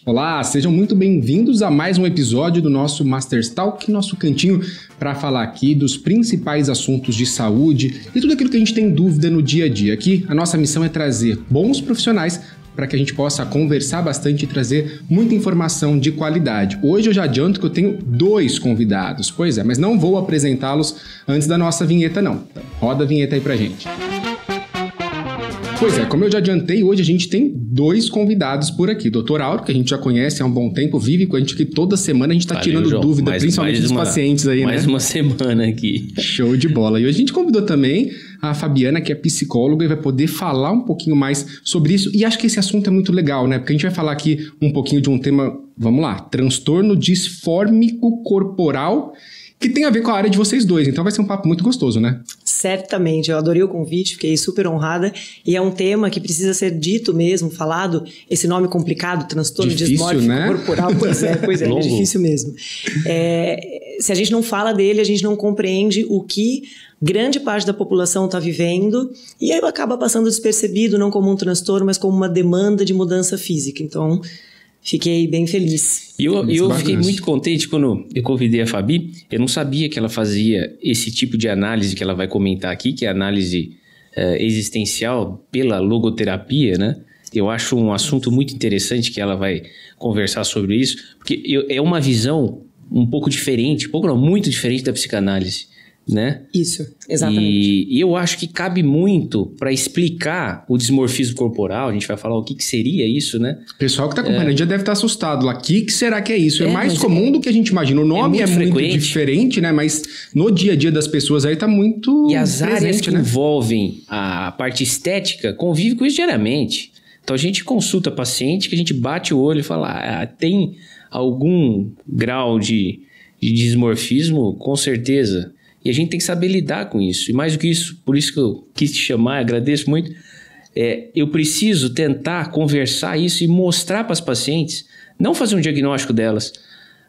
Olá, sejam muito bem-vindos a mais um episódio do nosso Masters Talk, nosso cantinho para falar aqui dos principais assuntos de saúde e tudo aquilo que a gente tem dúvida no dia a dia. Aqui a nossa missão é trazer bons profissionais para que a gente possa conversar bastante e trazer muita informação de qualidade. Hoje eu já adianto que eu tenho 2 convidados, pois é, mas não vou apresentá-los antes da nossa vinheta não. Então, roda a vinheta aí pra gente. Pois é, como eu já adiantei, hoje a gente tem 2 convidados por aqui. Dr. Auro, que a gente já conhece há um bom tempo, vive com a gente aqui toda semana, a gente tá tirando João. dúvida, principalmente dos pacientes aí, mais né? uma semana aqui. Show de bola. E hoje a gente convidou também a Fabiana, que é psicóloga e vai poder falar um pouquinho mais sobre isso. E acho que esse assunto é muito legal, né? Porque a gente vai falar aqui um pouquinho de um tema, vamos lá, transtorno disfórmico corporal, que tem a ver com a área de vocês dois. Então vai ser um papo muito gostoso, né? Certamente, eu adorei o convite, fiquei super honrada. E é um tema que precisa ser dito mesmo, falado. Esse nome complicado, transtorno dismórfico, né? Corporal. Pois é, é difícil mesmo. Se a gente não fala dele, a gente não compreende o que grande parte da população está vivendo e aí acaba passando despercebido, não como um transtorno, mas como uma demanda de mudança física. Então, fiquei bem feliz. E eu fiquei muito contente quando eu convidei a Fabi. Eu não sabia que ela fazia esse tipo de análise que ela vai comentar aqui, que é a análise existencial pela logoterapia, né? Eu acho um assunto muito interessante que ela vai conversar sobre isso, porque é uma visão um pouco diferente, muito diferente da psicanálise, né? Isso, exatamente. E eu acho que cabe muito para explicar o dismorfismo corporal. A gente vai falar o que seria isso, né? O pessoal que está acompanhando já deve estar assustado lá. O que será que é isso? É mais comum do que a gente imagina. O nome é muito diferente, né? Mas no dia a dia das pessoas aí tá muito E as presente, áreas que né? envolvem a parte estética convivem com isso diariamente. Então a gente consulta paciente que a gente bate o olho e fala, tem algum grau de dismorfismo? Com certeza. E a gente tem que saber lidar com isso. E mais do que isso, por isso que eu quis te chamar, agradeço muito. Eu preciso tentar conversar isso e mostrar para as pacientes, não fazer um diagnóstico delas,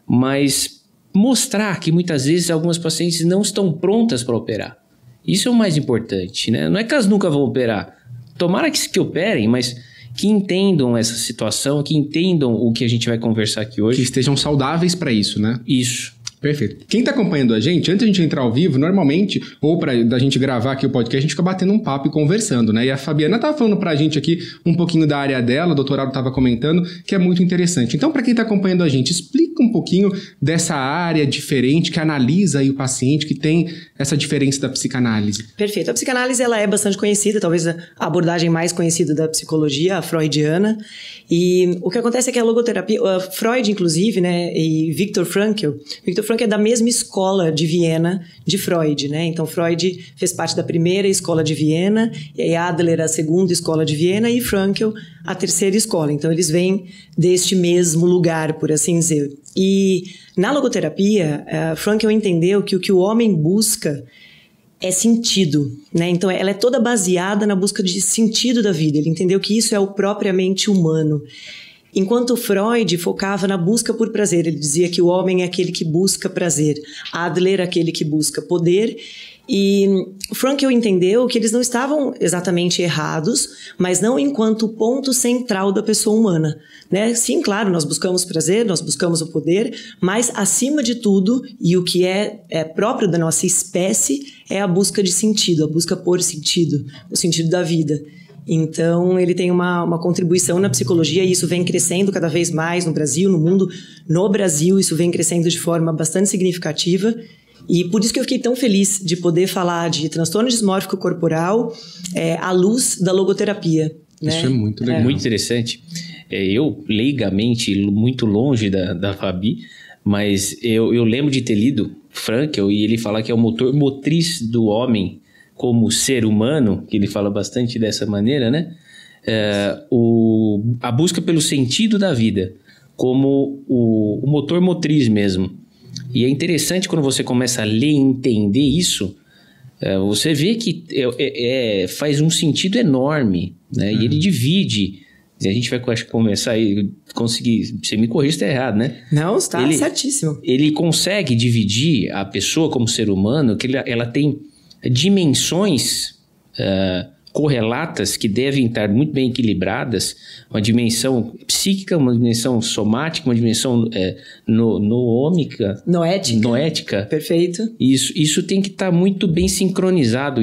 mas mostrar que muitas vezes algumas pacientes não estão prontas para operar. Isso é o mais importante, né? Não é que elas nunca vão operar. Tomara que operem, mas que entendam essa situação, que entendam o que a gente vai conversar aqui hoje. Que estejam saudáveis para isso, né? Isso. Perfeito. Quem está acompanhando a gente, antes de a gente entrar ao vivo, normalmente, ou da gente gravar aqui o podcast, a gente fica batendo um papo e conversando, né? E a Fabiana estava falando para a gente aqui um pouquinho da área dela, o doutorado estava comentando, que é muito interessante. Então, para quem está acompanhando a gente, explica um pouquinho dessa área diferente que analisa aí o paciente, que tem essa diferença da psicanálise. Perfeito. A psicanálise ela é bastante conhecida, talvez a abordagem mais conhecida da psicologia, a freudiana. E o que acontece é que a logoterapia, Freud inclusive, né, e Viktor Frankl é da mesma escola de Viena de Freud, né? Então Freud fez parte da primeira escola de Viena, e aí Adler a segunda escola de Viena e Frankl a terceira escola. Então eles vêm deste mesmo lugar, por assim dizer. E na logoterapia, Frankl entendeu que o que o homem busca é sentido, né? Então ela é toda baseada na busca de sentido da vida. Ele entendeu que isso é o propriamente humano. Enquanto Freud focava na busca por prazer, ele dizia que o homem é aquele que busca prazer, Adler aquele que busca poder, e Frankl entendeu que eles não estavam exatamente errados, mas não enquanto ponto central da pessoa humana, né? Sim, claro, nós buscamos prazer, nós buscamos o poder, mas acima de tudo, e o que é próprio da nossa espécie, é a busca de sentido, a busca por sentido, o sentido da vida. Então, ele tem uma contribuição na psicologia e isso vem crescendo cada vez mais no Brasil, no mundo. No Brasil, isso vem crescendo de forma bastante significativa e por isso que eu fiquei tão feliz de poder falar de transtorno dismórfico corporal à luz da logoterapia. Né? Isso é muito legal. Muito interessante. Eu, leigamente, muito longe da Fabi, mas eu lembro de ter lido Frankl e ele falar que é o motor motriz do homem como ser humano, que ele fala bastante dessa maneira, né? A busca pelo sentido da vida, como o motor motriz mesmo. E é interessante quando você começa a ler e entender isso, você vê que faz um sentido enorme, né? E ele divide. A gente vai começar aí, conseguir... Você me corrige se está errado, né? Não, está certíssimo. Ele consegue dividir a pessoa como ser humano, que ela tem dimensões correlatas que devem estar muito bem equilibradas, uma dimensão psíquica, uma dimensão somática, uma dimensão noética. Perfeito. Isso tem que estar muito bem sincronizado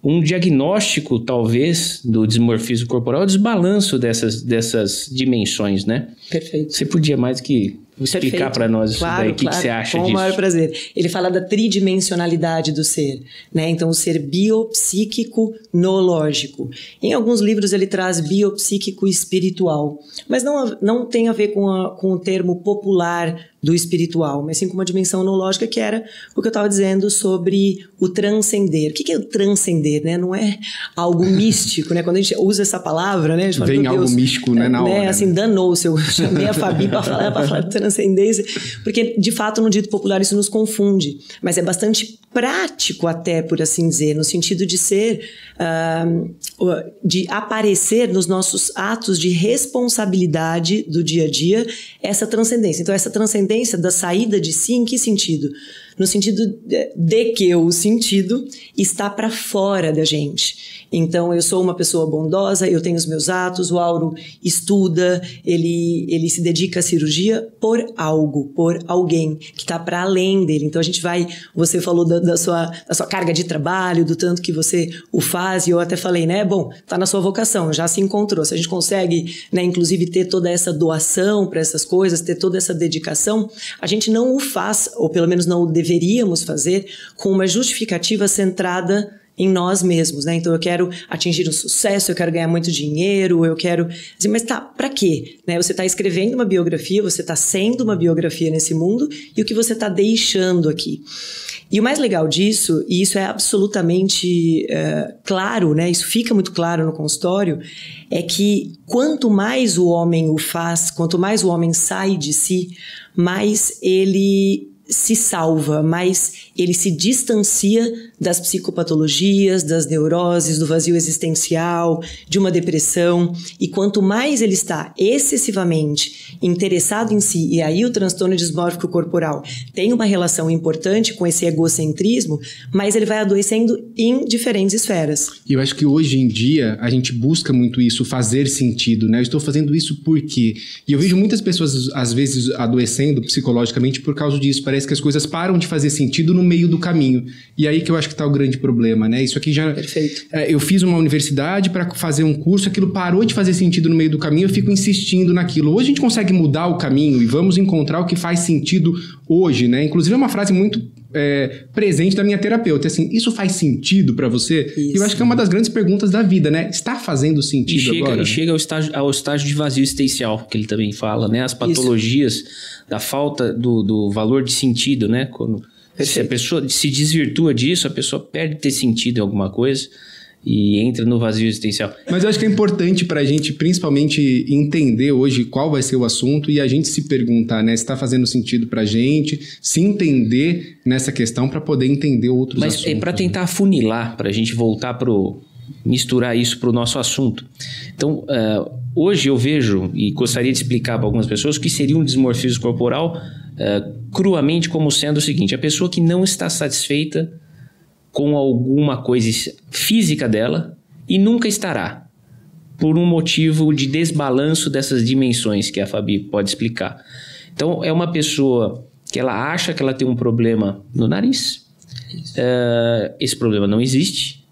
um diagnóstico, talvez, do dismorfismo corporal é o desbalanço dessas dimensões, né? Perfeito. Você podia mais que explicar para nós isso daí, o que você acha disso? Com o maior prazer. Ele fala da tridimensionalidade do ser, né? Então, o ser biopsíquico noológico. Em alguns livros ele traz biopsíquico espiritual, mas não tem a ver com o termo popular do espiritual, mas sim com uma dimensão noológica, que era o que eu estava dizendo sobre o transcender. O que é o transcender, né? Não é algo místico, né? Quando a gente usa essa palavra, né? Fala, vem algo místico, né? Na hora. Assim, danou-se. Eu chamei a Fabi para falar de transcendência, porque, de fato, no dito popular isso nos confunde, mas é bastante prático até, por assim dizer, no sentido de ser, de aparecer nos nossos atos de responsabilidade do dia a dia, essa transcendência. Então, essa transcendência da saída de si, em que sentido? No sentido de que o sentido está para fora da gente. Então, eu sou uma pessoa bondosa, eu tenho os meus atos, o Auro estuda, ele se dedica à cirurgia por algo, por alguém que está para além dele. Então, você falou da sua carga de trabalho, do tanto que você o faz, e eu até falei, né, bom, tá na sua vocação, já se encontrou. Se a gente consegue, né, inclusive ter toda essa doação para essas coisas, ter toda essa dedicação, a gente não o faz, ou pelo menos não o deveríamos fazer, com uma justificativa centrada em nós mesmos, né? Então eu quero atingir um sucesso, eu quero ganhar muito dinheiro, eu quero... Assim, mas tá, pra quê? Né? Você tá escrevendo uma biografia, você tá sendo uma biografia nesse mundo, e o que você tá deixando aqui. E o mais legal disso, e isso é absolutamente claro, né? Isso fica muito claro no consultório, é que quanto mais o homem o faz, quanto mais o homem sai de si, mais ele se salva, mais ele se distancia das psicopatologias, das neuroses, do vazio existencial, de uma depressão. E quanto mais ele está excessivamente interessado em si, e aí o transtorno dismórfico corporal tem uma relação importante com esse egocentrismo, mas ele vai adoecendo em diferentes esferas. E eu acho que hoje em dia a gente busca muito isso, fazer sentido, né? Eu estou fazendo isso por quê? E eu vejo muitas pessoas, às vezes, adoecendo psicologicamente por causa disso. Parece que as coisas param de fazer sentido no meio do caminho. E aí que eu acho que está o grande problema, né? Isso aqui já... Perfeito. Eu fiz uma universidade para fazer um curso, aquilo parou de fazer sentido no meio do caminho, eu fico insistindo naquilo. Hoje a gente consegue mudar o caminho e vamos encontrar o que faz sentido hoje, né? Inclusive é uma frase muito presente da minha terapeuta, assim, isso faz sentido para você? Isso. E eu acho que é uma das grandes perguntas da vida, né? Está fazendo sentido agora? E chega ao estágio de vazio existencial, que ele também fala, né? As patologias da falta do valor de sentido, né? Quando se a pessoa se desvirtua disso, a pessoa perde de ter sentido em alguma coisa e entra no vazio existencial. Mas eu acho que é importante pra gente, principalmente, entender hoje qual vai ser o assunto e a gente se perguntar, né? Se está fazendo sentido pra gente, se entender nessa questão pra poder entender outros assuntos. Mas é pra tentar afunilar, pra gente voltar misturar isso pro nosso assunto. Então, hoje eu vejo e gostaria de explicar para algumas pessoas o que seria um dismorfismo corporal cruamente como sendo o seguinte: a pessoa que não está satisfeita com alguma coisa física dela e nunca estará, por um motivo de desbalanço dessas dimensões que a Fabi pode explicar. Então, é uma pessoa que ela acha que ela tem um problema no nariz, esse problema não existe,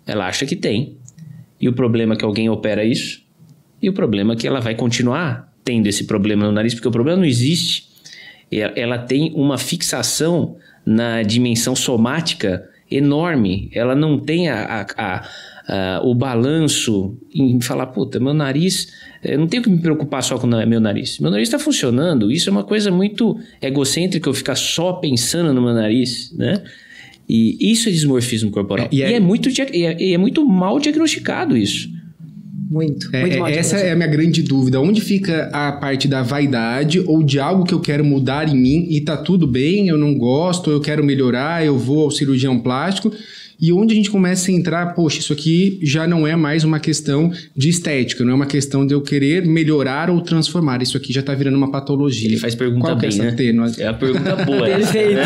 ela acha que tem, e o problema é que alguém opera isso, e o problema é que ela vai continuar tendo esse problema no nariz, porque o problema não existe. Ela tem uma fixação na dimensão somática enorme, ela não tem o balanço em falar, puta, meu nariz, eu não tenho que me preocupar só com o meu nariz está funcionando. Isso é uma coisa muito egocêntrica, eu ficar só pensando no meu nariz, né? E isso é dismorfismo corporal. E é muito mal diagnosticado isso. Muito mal. Essa é a minha grande dúvida. Onde fica a parte da vaidade ou de algo que eu quero mudar em mim e tá tudo bem, eu não gosto, eu quero melhorar, eu vou ao cirurgião plástico, e onde a gente começa a entrar, poxa, isso aqui já não é mais uma questão de estética, não é uma questão de eu querer melhorar ou transformar, isso aqui já tá virando uma patologia. Ele faz pergunta Qual bem, que é essa tênue? É a pergunta boa. Perfeito.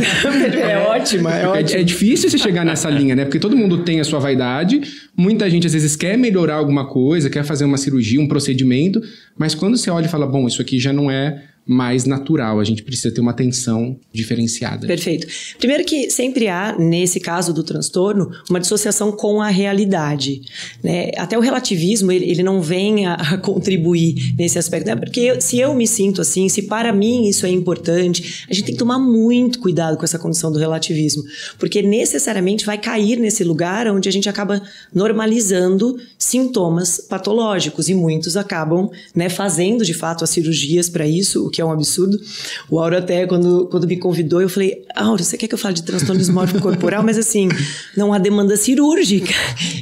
É ótima, é ótima. É difícil você chegar nessa linha, né? Porque todo mundo tem a sua vaidade, muita gente às vezes quer melhorar alguma coisa, quer fazer uma cirurgia, um procedimento, mas quando você olha e fala, bom, isso aqui já não é mais natural, a gente precisa ter uma atenção diferenciada. Perfeito. Primeiro que sempre há, nesse caso do transtorno, uma dissociação com a realidade, né? Até o relativismo, ele não vem a contribuir nesse aspecto, né? Porque se eu me sinto assim, se para mim isso é importante, a gente tem que tomar muito cuidado com essa condição do relativismo, porque necessariamente vai cair nesse lugar onde a gente acaba normalizando sintomas patológicos, e muitos acabam, né, fazendo de fato as cirurgias para isso, que é um absurdo. O Auro até, quando me convidou, eu falei, Auro, você quer que eu fale de transtorno dismórfico corporal? Mas assim, não há demanda cirúrgica.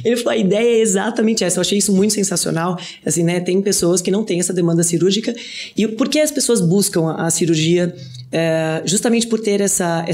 Ele falou, a ideia é exatamente essa. Eu achei isso muito sensacional. Assim, né, tem pessoas que não têm essa demanda cirúrgica. E por que as pessoas buscam a cirurgia? Justamente por ter essa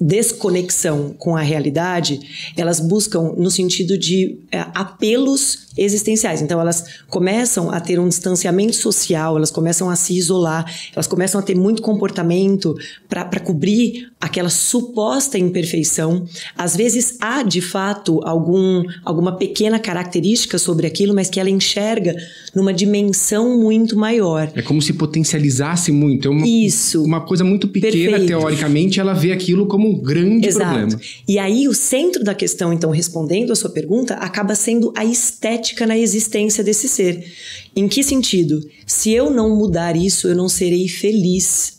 desconexão com a realidade, elas buscam no sentido de apelos existenciais. Então, elas começam a ter um distanciamento social, elas começam a se isolar, elas começam a ter muito comportamento para cobrir aquela suposta imperfeição. Às vezes, há, de fato, alguma pequena característica sobre aquilo, mas que ela enxerga numa dimensão muito maior. É como se potencializasse muito. Isso. Uma coisa muito pequena, perfeito. Teoricamente, ela vê aquilo como um grande problema. E aí, o centro da questão, então, respondendo a sua pergunta, acaba sendo a estética na existência desse ser. Em que sentido? Se eu não mudar isso, eu não serei feliz.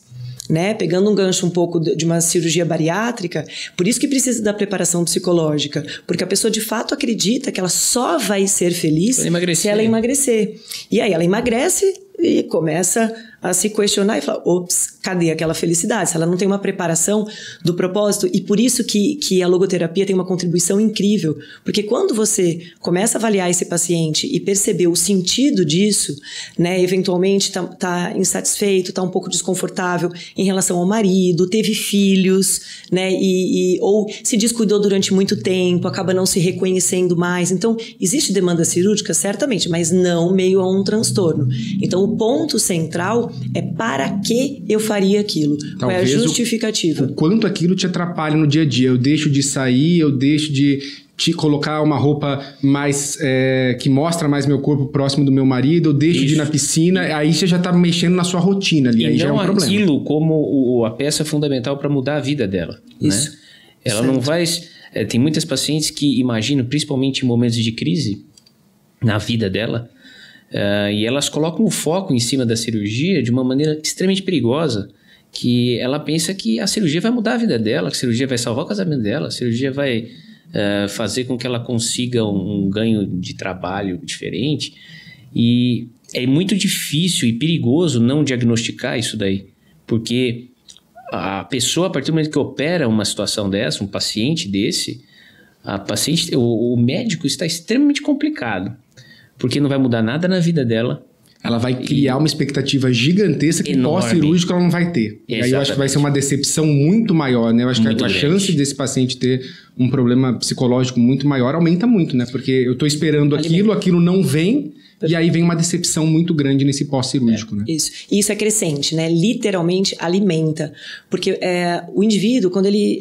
Né? Pegando um gancho um pouco de uma cirurgia bariátrica, por isso que precisa da preparação psicológica, porque a pessoa de fato acredita que ela só vai ser feliz se ela emagrecer. E aí ela emagrece e começa a se questionar e falar, ops, cadê aquela felicidade? Se ela não tem uma preparação do propósito, e por isso que a logoterapia tem uma contribuição incrível, porque quando você começa a avaliar esse paciente e perceber o sentido disso, né, eventualmente tá insatisfeito, tá um pouco desconfortável em relação ao marido, teve filhos, né, ou se descuidou durante muito tempo, acaba não se reconhecendo mais. Então, existe demanda cirúrgica? Certamente, mas não meio a um transtorno. Então, o ponto central é para que eu faria aquilo. Qual é a justificativa? O quanto aquilo te atrapalha no dia a dia. Eu deixo de sair, eu deixo de te colocar uma roupa mais que mostra mais meu corpo próximo do meu marido, eu deixo de ir na piscina, aí você já está mexendo na sua rotina ali, aí já é um problema. Aquilo como a peça fundamental para mudar a vida dela. Isso. Né? Ela não vai... tem muitas pacientes que imaginam, principalmente em momentos de crise na vida dela, e elas colocam o foco em cima da cirurgia de uma maneira extremamente perigosa, que ela pensa que a cirurgia vai mudar a vida dela, que a cirurgia vai salvar o casamento dela, a cirurgia vai fazer com que ela consiga um ganho de trabalho diferente. E é muito difícil e perigoso não diagnosticar isso daí, porque a pessoa, a partir do momento que opera uma situação dessa, um paciente desse, o médico está extremamente complicado, porque não vai mudar nada na vida dela. Ela vai criar uma expectativa gigantesca que pós-cirúrgico ela não vai ter. E aí eu acho que vai ser uma decepção muito maior, né? Eu acho que a chance desse paciente ter um problema psicológico muito maior aumenta muito, né? Porque eu tô esperando aquilo não vem, e aí vem uma decepção muito grande nesse pós-cirúrgico, né? Isso. E isso é crescente, né? Literalmente alimenta. Porque o indivíduo, quando ele...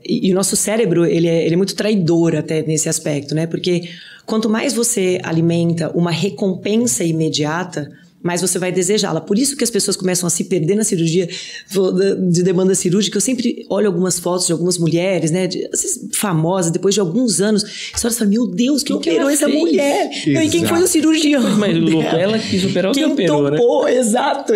e o nosso cérebro, ele é muito traidor até nesse aspecto, né? Porque quanto mais você alimenta uma recompensa imediata, mais você vai desejá-la. Por isso que as pessoas começam a se perder na cirurgia de demanda cirúrgica. Eu sempre olho algumas fotos de algumas mulheres, né, famosas, depois de alguns anos, a senhora fala, meu Deus, quem operou essa mulher? E quem foi o cirurgião? Mas ela quis operar o que operou, topou, né? Exato.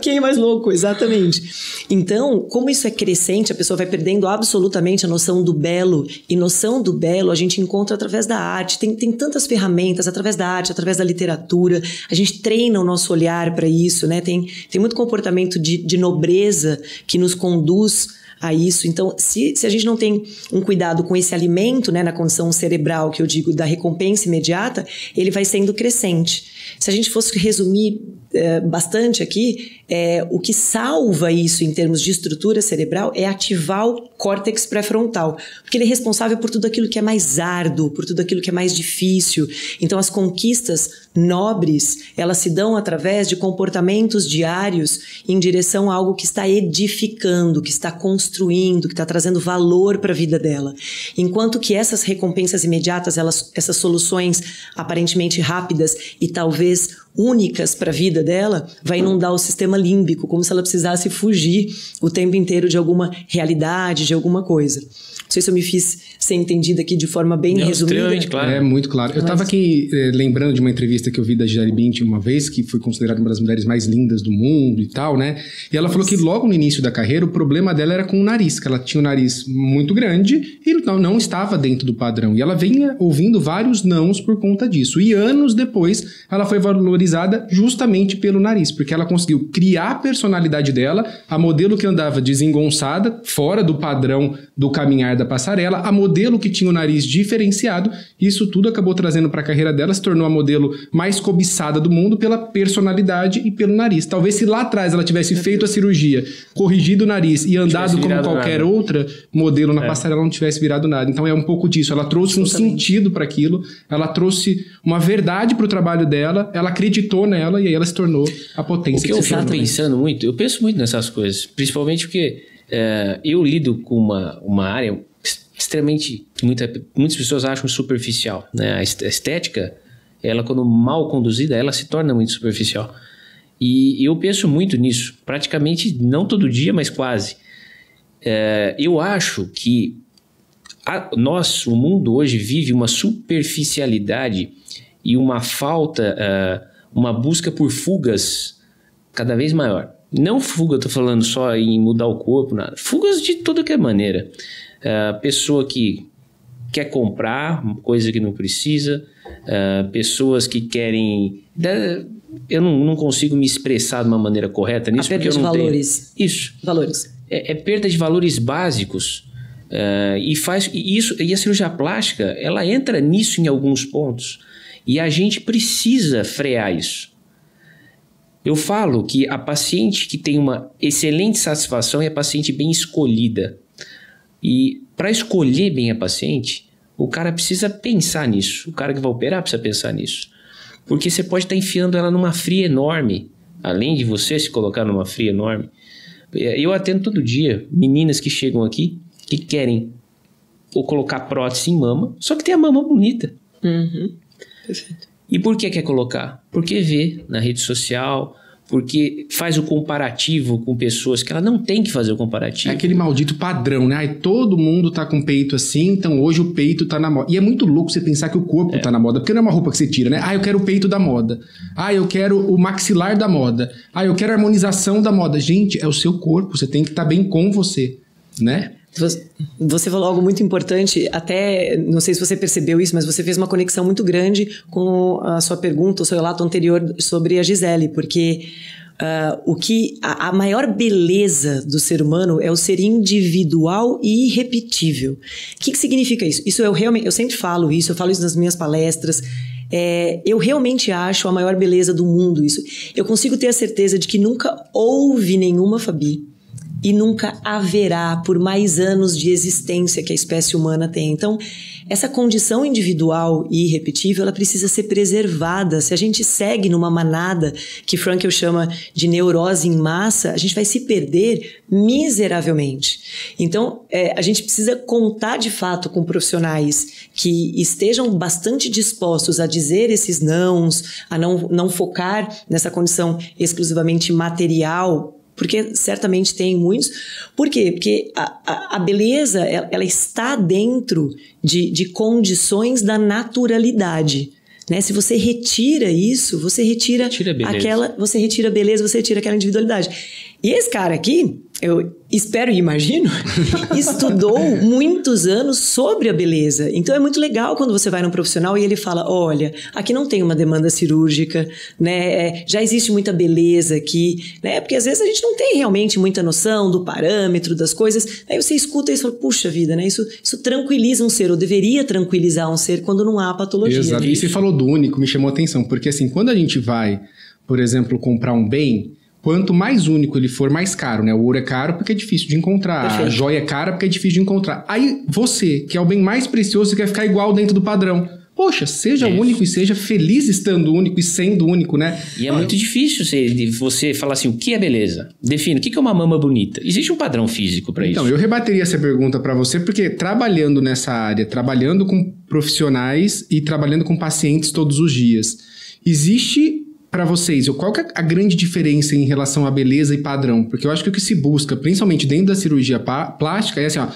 Quem é mais louco? Exatamente. Então, como isso é crescente, a pessoa vai perdendo absolutamente a noção do belo. E noção do belo a gente encontra através da arte. Tem tantas ferramentas, através da arte, através da literatura. A gente treina o nosso olhar para isso, né? Tem muito comportamento de nobreza que nos conduz a isso. Então, se a gente não tem um cuidado com esse alimento, né, na condição cerebral, que eu digo, da recompensa imediata, ele vai sendo crescente. Se a gente fosse resumir bastante aqui, o que salva isso em termos de estrutura cerebral é ativar o córtex pré-frontal, porque ele é responsável por tudo aquilo que é mais árduo, por tudo aquilo que é mais difícil. Então as conquistas nobres, elas se dão através de comportamentos diários em direção a algo que está edificando, que está construindo, que está trazendo valor para a vida dela. Enquanto que essas recompensas imediatas, essas soluções aparentemente rápidas e talvez únicas para a vida dela, vai inundar o sistema límbico, como se ela precisasse fugir o tempo inteiro de alguma realidade, de alguma coisa. Não sei se eu me fiz ser entendida aqui de forma bem resumida. Claro. É muito claro. Eu estava aqui lembrando de uma entrevista que eu vi da Gisele Bündchen uma vez, que foi considerada uma das mulheres mais lindas do mundo e tal, né? E ela falou que logo no início da carreira o problema dela era com o nariz, que ela tinha um nariz muito grande e não estava dentro do padrão. E ela vinha ouvindo vários nãos por conta disso. E anos depois ela foi valorizada justamente pelo nariz, porque ela conseguiu criar a personalidade dela, a modelo que andava desengonçada, fora do padrão do caminhar da passarela, a modelo que tinha o nariz diferenciado. Isso tudo acabou trazendo para a carreira dela, se tornou a modelo mais cobiçada do mundo pela personalidade e pelo nariz. Talvez se lá atrás ela tivesse feito a cirurgia, corrigido o nariz e andado como qualquer outra modelo na passarela, não tivesse virado nada. Então é um pouco disso. Ela trouxe um sentido para aquilo, ela trouxe uma verdade para o trabalho dela, ela acreditou nela e aí ela se tornou a potência. O que eu fico pensando muito, eu penso muito nessas coisas, principalmente porque eu lido com uma área extremamente, muitas pessoas acham superficial, né? A estética, ela quando mal conduzida, ela se torna muito superficial. E eu penso muito nisso, praticamente não todo dia, mas quase. Eu acho que o mundo hoje vive uma superficialidade e uma falta, uma busca por fugas cada vez maior. Não fuga, eu tô falando só em mudar o corpo, nada. Fugas de toda que é maneira. Pessoa que quer comprar coisa que não precisa, pessoas que querem... Eu não consigo me expressar de uma maneira correta nisso, porque eu não valores. Tenho... Isso. Valores. É perda de valores básicos. E a cirurgia plástica, ela entra nisso em alguns pontos. E a gente precisa frear isso. Eu falo que a paciente que tem uma excelente satisfação é a paciente bem escolhida. E para escolher bem a paciente, o cara precisa pensar nisso. O cara que vai operar precisa pensar nisso. Porque você pode estar enfiando ela numa fria enorme. Além de você se colocar numa fria enorme. Eu atendo todo dia meninas que chegam aqui que querem ou colocar prótese em mama, só que tem a mama bonita. Uhum. Perfeito. E por que quer colocar? Porque vê na rede social, porque faz o comparativo com pessoas que ela não tem que fazer o comparativo. É aquele maldito padrão, né? Aí todo mundo tá com peito assim, então hoje o peito tá na moda. E é muito louco você pensar que o corpo tá na moda, porque não é uma roupa que você tira, né? Eu quero o peito da moda. Eu quero o maxilar da moda. Eu quero a harmonização da moda. Gente, é o seu corpo, você tem que estar bem com você, né? Você falou algo muito importante, até, não sei se você percebeu isso, mas você fez uma conexão muito grande com a sua pergunta, o seu relato anterior sobre a Gisele, porque a maior beleza do ser humano é o ser individual e irrepetível. O que significa isso? Isso eu sempre falo isso, eu falo isso nas minhas palestras. Eu realmente acho a maior beleza do mundo isso. Eu consigo ter a certeza de que nunca houve nenhuma Fabi e nunca haverá por mais anos de existência que a espécie humana tem. Então, essa condição individual e irrepetível, ela precisa ser preservada. Se a gente segue numa manada, que Frankl chama de neurose em massa, a gente vai se perder miseravelmente. Então, a gente precisa contar de fato com profissionais que estejam bastante dispostos a dizer esses nãos, a não focar nessa condição exclusivamente material, porque certamente tem muitos. Por quê? Porque a beleza, ela está dentro de condições da naturalidade, né? Se você retira isso, você retira a beleza, você retira aquela individualidade. E esse cara aqui, eu espero e imagino, estudou muitos anos sobre a beleza. Então é muito legal quando você vai num profissional e ele fala, olha, aqui não tem uma demanda cirúrgica, né? Já existe muita beleza aqui, né? Porque às vezes a gente não tem realmente muita noção do parâmetro das coisas. Aí você escuta isso e fala, puxa vida, né? Isso tranquiliza um ser, ou deveria tranquilizar um ser quando não há patologia. Exato. Né? E você falou do único, me chamou a atenção, porque assim, quando a gente vai por exemplo, comprar um bem, quanto mais único ele for, mais caro, né? O ouro é caro porque é difícil de encontrar, Perfeito. a joia é cara porque é difícil de encontrar. Aí você, que é o bem mais precioso, você quer ficar igual dentro do padrão. Poxa, seja único e seja feliz estando único e sendo único, né? E é muito difícil você falar assim, o que é beleza? Define, o que é uma mama bonita? Existe um padrão físico para isso. Então, eu rebateria essa pergunta para você, porque trabalhando nessa área, trabalhando com profissionais e trabalhando com pacientes todos os dias, existe para vocês, qual que é a grande diferença em relação à beleza e padrão? Porque eu acho que o que se busca, principalmente dentro da cirurgia plástica, é assim, ó,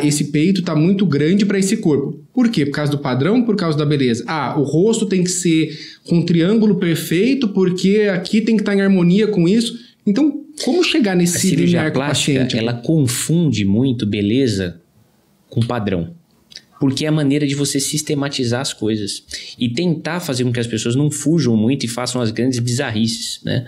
esse peito tá muito grande para esse corpo. Por quê? Por causa do padrão ou por causa da beleza? O rosto tem que ser com um triângulo perfeito, porque aqui tem que estar em harmonia com isso. Então, como chegar nesse limiar com o paciente? Ela confunde muito beleza com padrão. Porque é a maneira de você sistematizar as coisas e tentar fazer com que as pessoas não fujam muito e façam as grandes bizarrices, né?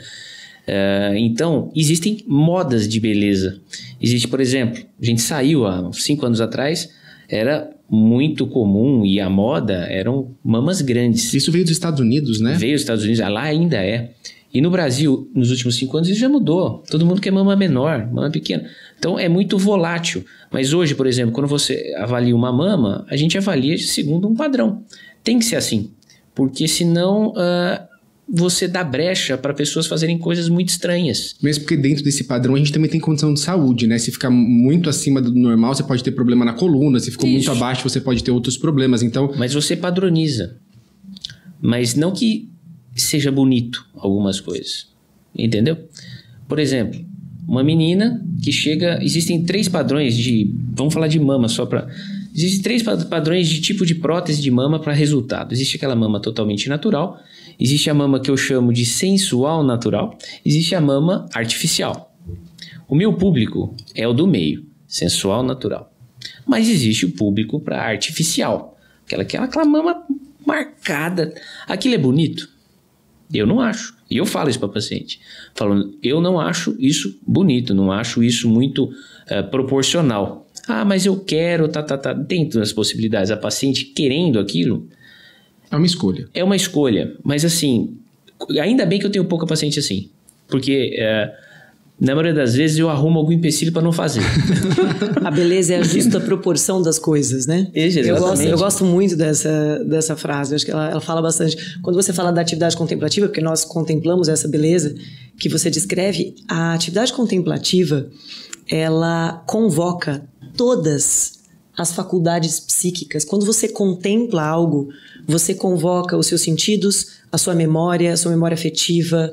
Então, existem modas de beleza. Existe, por exemplo, a gente saiu há 5 anos atrás, era muito comum e a moda eram mamas grandes. Isso veio dos Estados Unidos, né? Veio dos Estados Unidos, lá ainda é. E no Brasil, nos últimos 5 anos, isso já mudou. Todo mundo quer mama menor, mama pequena. Então, é muito volátil. Mas hoje, por exemplo, quando você avalia uma mama, a gente avalia segundo um padrão. Tem que ser assim. Porque senão você dá brecha para pessoas fazerem coisas muito estranhas. Mesmo porque dentro desse padrão a gente também tem condição de saúde, né? Se ficar muito acima do normal, você pode ter problema na coluna. Se ficou muito abaixo, você pode ter outros problemas. Então, mas você padroniza. Mas não que seja bonito algumas coisas. Entendeu? Por exemplo, uma menina que chega... Existem 3 padrões de... Vamos falar de mama só para... Existem 3 padrões de tipo de prótese de mama para resultado. Existe aquela mama totalmente natural. Existe a mama que eu chamo de sensual natural. Existe a mama artificial. O meu público é o do meio. Sensual natural. Mas existe o público para artificial. Aquela mama marcada. Aquilo é bonito? Eu não acho. E eu falo isso para o paciente. Falando, eu não acho isso bonito, não acho isso muito proporcional. Mas eu quero, dentro das possibilidades. A paciente querendo aquilo... É uma escolha. É uma escolha. Mas assim, ainda bem que eu tenho pouca paciente assim. Porque... na maioria das vezes eu arrumo algum empecilho para não fazer. A beleza é a justa proporção das coisas, né? Eu gosto muito dessa frase. Eu acho que ela fala bastante. Quando você fala da atividade contemplativa, porque nós contemplamos essa beleza que você descreve, a atividade contemplativa, ela convoca todas as faculdades psíquicas. Quando você contempla algo, você convoca os seus sentidos, a sua memória afetiva,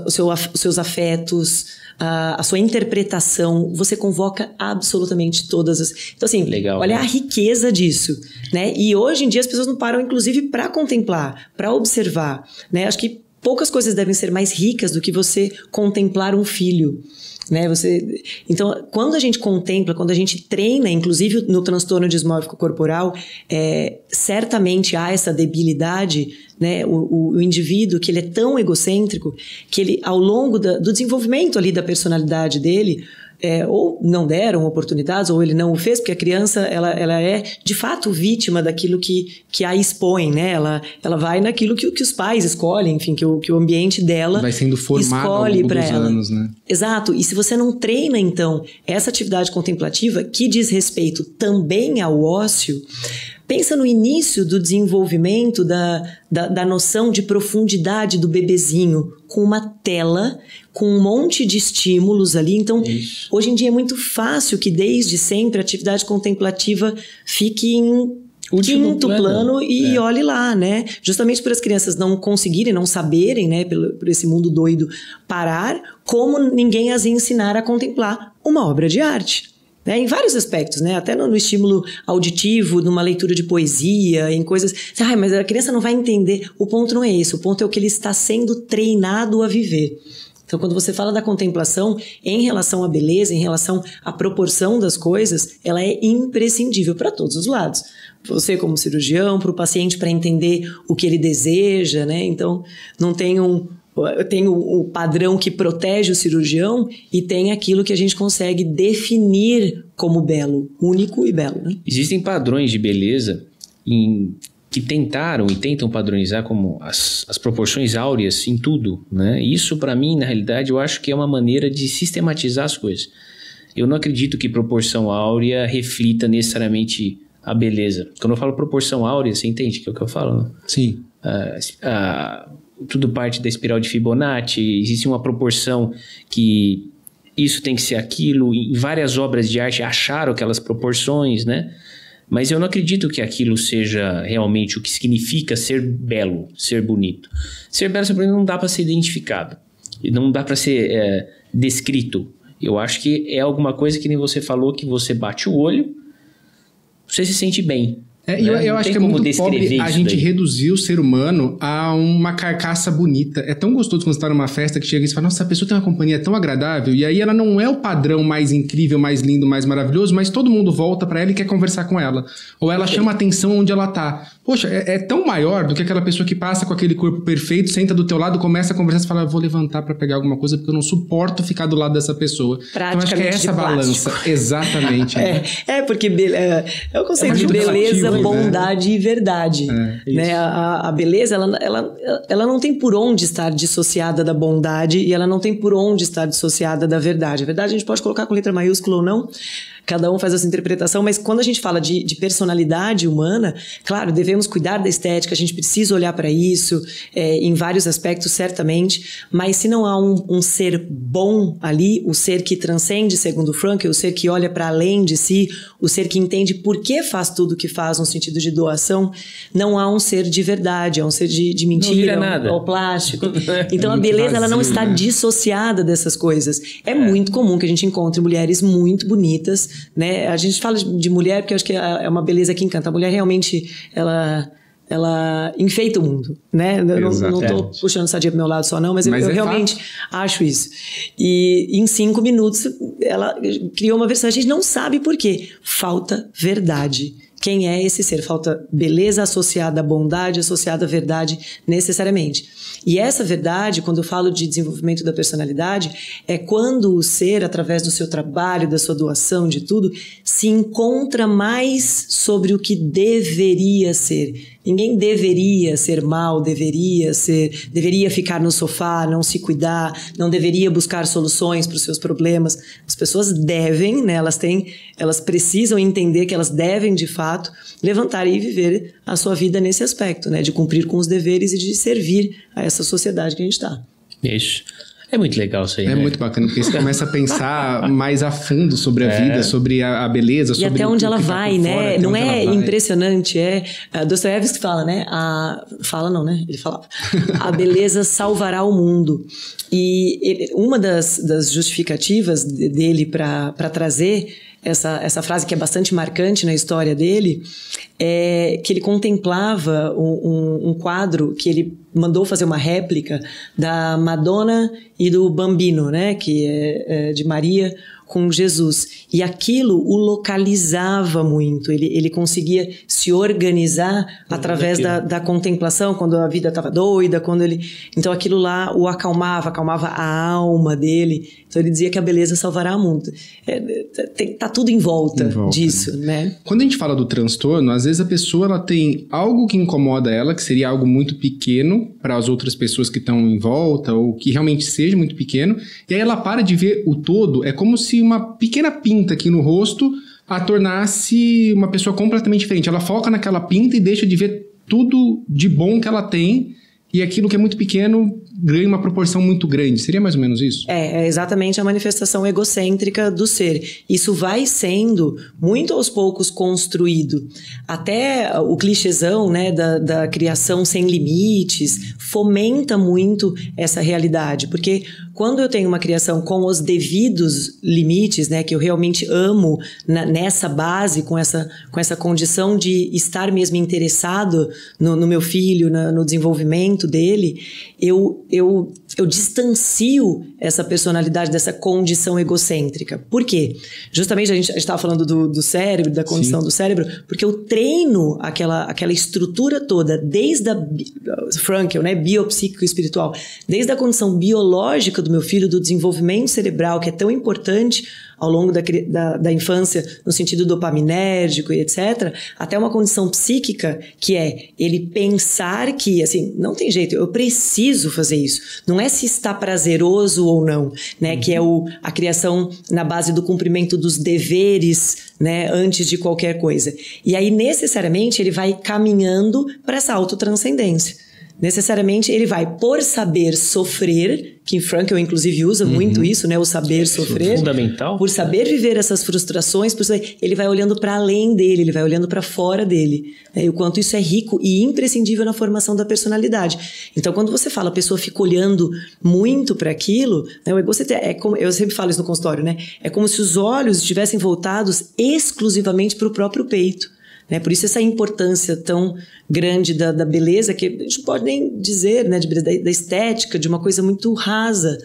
os seus afetos, a sua interpretação. Você convoca absolutamente todas as... Então, assim, legal, olha, né? A riqueza disso, né? E hoje em dia as pessoas não param, inclusive, para contemplar, para observar, né? Acho que poucas coisas devem ser mais ricas do que você contemplar um filho. Né? Então, quando a gente contempla, quando a gente treina, inclusive no transtorno dismórfico corporal, certamente há essa debilidade, né? O indivíduo que ele é tão egocêntrico que ele, ao longo do desenvolvimento ali da personalidade dele, ou não deram oportunidades, ou ele não o fez, porque a criança ela é de fato vítima daquilo que a expõe, né? Ela vai naquilo que os pais escolhem, enfim, que o ambiente dela vai sendo formado escolhe para ela. Anos, né? Exato. E se você não treina, então, essa atividade contemplativa, que diz respeito também ao ócio, pensa no início do desenvolvimento da noção de profundidade do bebezinho, com uma tela, com um monte de estímulos ali. Então, hoje em dia é muito fácil que desde sempre a atividade contemplativa fique em quinto plano e olhe lá, né? Justamente por as crianças não conseguirem, não saberem, né, por esse mundo doido, parar, como ninguém as ensinar a contemplar uma obra de arte. Né, em vários aspectos, né? Até no estímulo auditivo, numa leitura de poesia, em coisas... mas a criança não vai entender. O ponto não é esse, o ponto é o que ele está sendo treinado a viver. Então, quando você fala da contemplação, em relação à beleza, em relação à proporção das coisas, ela é imprescindível para todos os lados. Você como cirurgião, para o paciente, para entender o que ele deseja, né? Então, não tem tem o padrão que protege o cirurgião e tem aquilo que a gente consegue definir como belo, único e belo, né? Existem padrões de beleza em que tentaram e tentam padronizar como as proporções áureas em tudo, né? Isso, para mim, na realidade, eu acho que é uma maneira de sistematizar as coisas. Eu não acredito que proporção áurea reflita necessariamente a beleza. Quando eu falo proporção áurea, você entende que é o que eu falo, né? Sim. Tudo parte da espiral de Fibonacci, existe uma proporção que isso tem que ser aquilo, em várias obras de arte acharam aquelas proporções, né? Mas eu não acredito que aquilo seja realmente o que significa ser belo, ser bonito. Ser belo, não dá para ser identificado, não dá para ser descrito. Eu acho que é alguma coisa que nem você falou, que você bate o olho, você se sente bem. Eu acho que é muito pobre a gente reduzir o ser humano a uma carcaça bonita. É tão gostoso quando você tá numa festa que chega e você fala, nossa, essa pessoa tem uma companhia tão agradável, e aí ela não é o padrão mais incrível, mais lindo, mais maravilhoso, mas todo mundo volta pra ela e quer conversar com ela. Ou ela chama atenção onde ela tá. Poxa, é tão maior do que aquela pessoa que passa com aquele corpo perfeito, senta do teu lado, começa a conversar e fala, vou levantar pra pegar alguma coisa porque eu não suporto ficar do lado dessa pessoa. Então acho que é essa balança. Exatamente. Porque é o conceito de beleza, bondade e verdade. Né? A beleza, ela não tem por onde estar dissociada da bondade e ela não tem por onde estar dissociada da verdade. A verdade a gente pode colocar com letra maiúscula ou não, cada um faz essa interpretação, mas quando a gente fala de personalidade humana, claro, devemos cuidar da estética, a gente precisa olhar para isso em vários aspectos, certamente, mas se não há um ser bom ali, o ser que transcende, segundo Frankl, o ser que olha para além de si, o ser que entende por que faz tudo o que faz no sentido de doação, não há um ser de verdade, é um ser de mentira, ou plástico. Então a beleza ela não está dissociada dessas coisas. É muito comum que a gente encontre mulheres muito bonitas, né? A gente fala de mulher porque eu acho que é uma beleza que encanta. A mulher realmente, ela enfeita o mundo, né? Eu não tô puxando sardinha pro meu lado só não, mas eu realmente acho isso. E em 5 minutos ela criou uma versão, a gente não sabe por quê. Falta verdade. Quem é esse ser? Falta beleza associada à bondade, associada à verdade necessariamente. E essa verdade, quando eu falo de desenvolvimento da personalidade, é quando o ser, através do seu trabalho, da sua doação, de tudo, se encontra mais sobre o que deveria ser. Ninguém deveria ser mal, deveria ficar no sofá, não se cuidar, não deveria buscar soluções para os seus problemas. As pessoas devem, né, elas precisam entender que elas devem, de fato, levantar e viver a sua vida nesse aspecto, né, de cumprir com os deveres e de servir a essa sociedade que a gente está. Isso. É muito legal isso aí, né? Muito bacana, porque você começa a pensar mais a fundo sobre a vida, sobre a beleza, sobre e até onde ela vai, né? Não é impressionante, Dostoiévski fala, né? Fala não, né? Ele falava. A beleza salvará o mundo. E uma das justificativas dele para trazer essa frase que é bastante marcante na história dele, é que ele contemplava um quadro que ele mandou fazer uma réplica da Madonna e do Bambino, né, que é de Maria com Jesus. E aquilo o localizava muito, ele conseguia se organizar através da contemplação, quando a vida estava doida, então aquilo lá o acalmava a alma dele. Então ele dizia que a beleza salvará o mundo. Tá tudo em volta disso, né? Quando a gente fala do transtorno, às vezes a pessoa ela tem algo que incomoda ela, que seria algo muito pequeno para as outras pessoas que estão em volta, ou que realmente seja muito pequeno, e aí ela para de ver o todo, é como se uma pequena pinta aqui no rosto a tornasse uma pessoa completamente diferente. Ela foca naquela pinta e deixa de ver tudo de bom que ela tem, e aquilo que é muito pequeno ganha uma proporção muito grande. Seria mais ou menos isso? É exatamente a manifestação egocêntrica do ser. Isso vai sendo, muito aos poucos, construído. Até o clichêzão, né, da criação sem limites fomenta muito essa realidade. Porque quando eu tenho uma criação com os devidos limites, né, que eu realmente amo nessa base, com essa condição de estar mesmo interessado no meu filho, no desenvolvimento dele, eu eu distancio essa personalidade dessa condição egocêntrica. Por quê? Justamente a gente estava falando do cérebro, da condição do cérebro, porque eu treino aquela estrutura toda, desde a Frankl, né, biopsíquico e espiritual, desde a condição biológica do meu filho, do desenvolvimento cerebral, que é tão importante ao longo da infância, no sentido dopaminérgico e etc., até uma condição psíquica, que é ele pensar que, assim, não tem jeito, eu preciso fazer isso. Não é se está prazeroso ou não, né? Que é a criação na base do cumprimento dos deveres, né? Antes de qualquer coisa. E aí, necessariamente, ele vai caminhando para essa autotranscendência. Necessariamente ele vai, por saber sofrer, que Frankl inclusive usa muito isso, né? O saber sofrer. Fundamental. Por saber viver essas frustrações, ele vai olhando para além dele, ele vai olhando para fora dele. E o quanto isso é rico e imprescindível na formação da personalidade. Então, quando você fala, a pessoa fica olhando muito para aquilo, né? O egocentrismo é como, eu sempre falo isso no consultório, né? É como se os olhos estivessem voltados exclusivamente para o próprio peito. Né? Por isso essa importância tão grande da beleza, que a gente não pode nem dizer, né, da estética, de uma coisa muito rasa.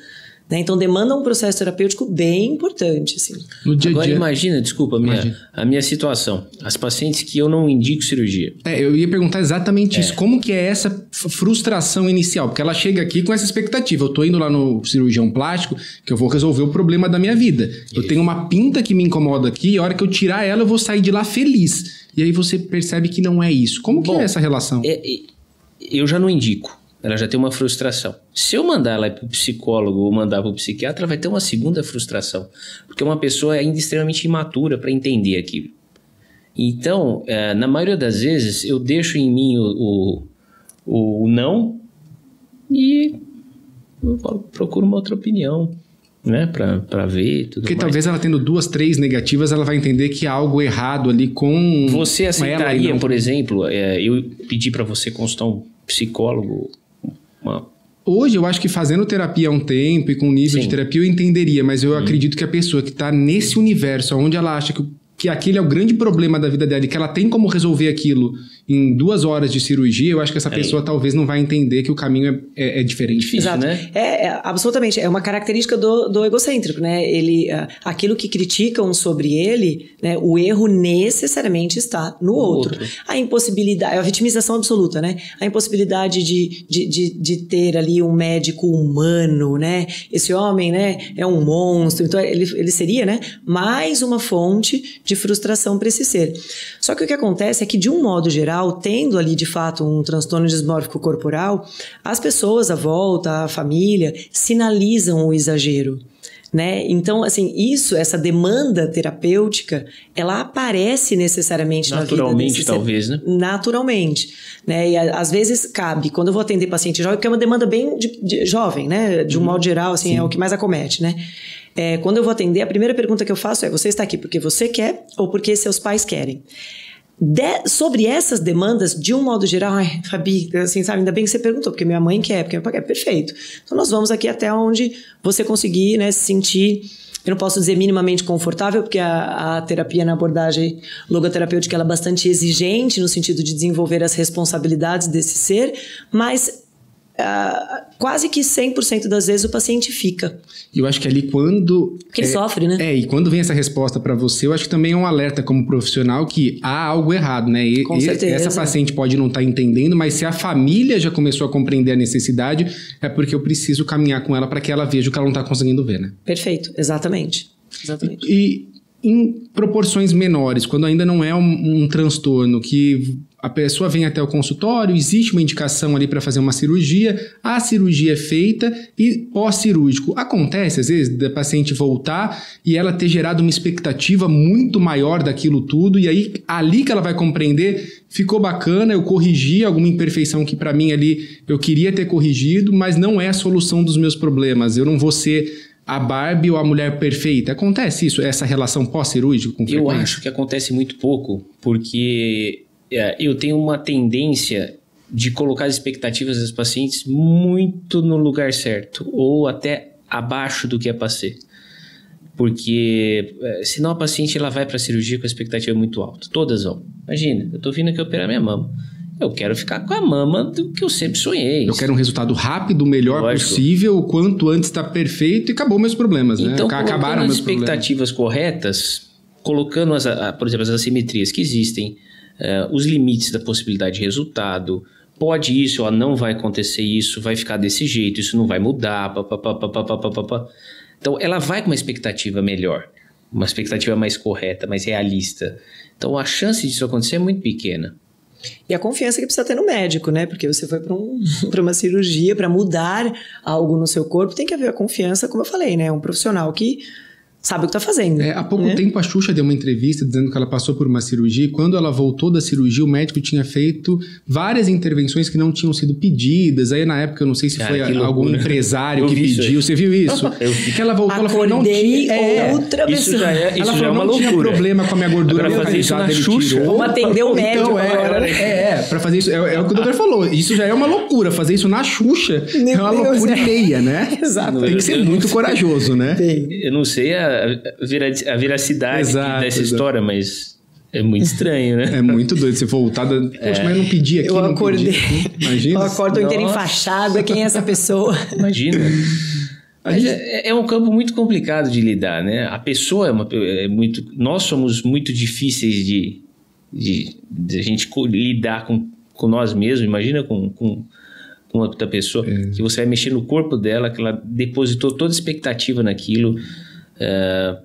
Né? Então demanda um processo terapêutico bem importante. Assim. No dia a dia. Agora imagina, desculpa, a minha situação. As pacientes que eu não indico cirurgia. Eu ia perguntar exatamente isso. Como que é essa frustração inicial? Porque ela chega aqui com essa expectativa. Eu tô indo lá no cirurgião plástico, que eu vou resolver o problema da minha vida. Eu tenho uma pinta que me incomoda aqui, e a hora que eu tirar ela, eu vou sair de lá feliz. E aí você percebe que não é isso. Como que é essa relação? Eu já não indico. Ela já tem uma frustração. Se eu mandar ela para o psicólogo ou mandar para o psiquiatra, ela vai ter uma segunda frustração. Porque uma pessoa é ainda extremamente imatura para entender aquilo. Então, na maioria das vezes, eu deixo em mim o não e eu procuro uma outra opinião. Né, pra ver tudo Porque mais. Talvez ela tendo 2, 3 negativas, ela vai entender que há algo errado ali com... Você aceitaria, por exemplo, eu pedir para você consultar um psicólogo? Hoje, eu acho que fazendo terapia há um tempo e com nível de terapia, eu entenderia, mas eu acredito que a pessoa que está nesse universo, onde ela acha que aquele é o grande problema da vida dela e que ela tem como resolver aquilo em 2 horas de cirurgia, eu acho que essa pessoa talvez não vai entender que o caminho é diferente. Difícil, exato, né? Absolutamente. É uma característica do egocêntrico, né? Aquilo que criticam sobre ele, né? O erro necessariamente está no outro. A impossibilidade, a vitimização absoluta, né? A impossibilidade de ter ali um médico humano, né? Esse homem, né? É um monstro. Então, ele seria, né? Mais uma fonte de frustração para esse ser. Só que o que acontece é que, de um modo geral, tendo ali de fato um transtorno dismórfico corporal, as pessoas à volta, a família, sinalizam o exagero. Né? Então, assim, essa demanda terapêutica, ela aparece necessariamente na vida. Naturalmente, talvez, né? Naturalmente. Né? E às vezes cabe, quando eu vou atender paciente jovem, porque é uma demanda bem de jovem, né? De um modo geral, assim, é o que mais acomete, né? Quando eu vou atender, a primeira pergunta que eu faço é: você está aqui porque você quer ou porque seus pais querem? Sobre essas demandas, de um modo geral, Fabi, assim, sabe, ainda bem que você perguntou, porque minha mãe quer, porque meu pai quer, perfeito. Então nós vamos aqui até onde você conseguir, né, se sentir, eu não posso dizer minimamente confortável, porque a terapia na abordagem logoterapêutica ela é bastante exigente no sentido de desenvolver as responsabilidades desse ser, mas quase que 100% das vezes o paciente fica. E eu acho que ali quando... Porque ele sofre, né? E quando vem essa resposta para você, eu acho que também é um alerta como profissional que há algo errado, né? Com certeza. Essa paciente pode não estar entendendo, mas se a família já começou a compreender a necessidade, é porque eu preciso caminhar com ela para que ela veja o que ela não está conseguindo ver, né? Perfeito, exatamente. E em proporções menores, quando ainda não é um transtorno que a pessoa vem até o consultório, existe uma indicação ali para fazer uma cirurgia, a cirurgia é feita e pós-cirúrgico. Acontece, às vezes, da paciente voltar e ela ter gerado uma expectativa muito maior daquilo tudo, e aí, ali que ela vai compreender, ficou bacana, eu corrigi alguma imperfeição que para mim ali eu queria ter corrigido, mas não é a solução dos meus problemas, eu não vou ser a Barbie ou a mulher perfeita. Acontece isso, essa relação pós-cirúrgico com frequência? Eu acho que acontece muito pouco, porque eu tenho uma tendência de colocar as expectativas das pacientes muito no lugar certo, ou até abaixo do que é para ser. Porque senão a paciente ela vai para a cirurgia com a expectativa muito alta. Todas vão. Imagina, eu estou vindo aqui operar minha mama. Eu quero ficar com a mama do que eu sempre sonhei. Eu quero um resultado rápido, o melhor possível, o quanto antes está perfeito e acabou meus problemas, né? Então, acabaram as meus expectativas corretas, colocando, por exemplo, as assimetrias que existem, os limites da possibilidade de resultado, pode isso, ó, não vai acontecer isso, vai ficar desse jeito, isso não vai mudar, Então, ela vai com uma expectativa melhor, uma expectativa mais correta, mais realista. Então, a chance disso acontecer é muito pequena. E a confiança que precisa ter no médico, né? Porque você foi para uma cirurgia, para mudar algo no seu corpo, tem que haver a confiança, como eu falei, né? Um profissional que sabe o que está fazendo. Há pouco tempo a Xuxa deu uma entrevista dizendo que ela passou por uma cirurgia e quando ela voltou da cirurgia o médico tinha feito várias intervenções que não tinham sido pedidas. Aí na época eu não sei se foi algum empresário que pediu. Você viu isso? E que ela voltou, ela falou, não tinha... outra isso pessoa. Ela falou, uma não loucura. tinha problema com a minha gordura localizada, ele tirou. Vamos atender o médico. Então, pra fazer isso, é o que o doutor falou. Isso já é uma loucura. Fazer isso na Xuxa é uma loucura e meia, né? Exato. Tem que ser muito corajoso, né? Eu não sei a veracidade dessa história, mas é muito estranho, né? É muito doido você voltar. Poxa, mas eu não pedi aqui. Eu acordei. Imagina. Eu acordo inteiro enfaixada. Quem é essa pessoa? Imagina. É um campo muito complicado de lidar, né? A pessoa nós somos muito difíceis de a gente lidar com nós mesmos. Imagina com outra pessoa, que você vai mexer no corpo dela, que ela depositou toda a expectativa naquilo.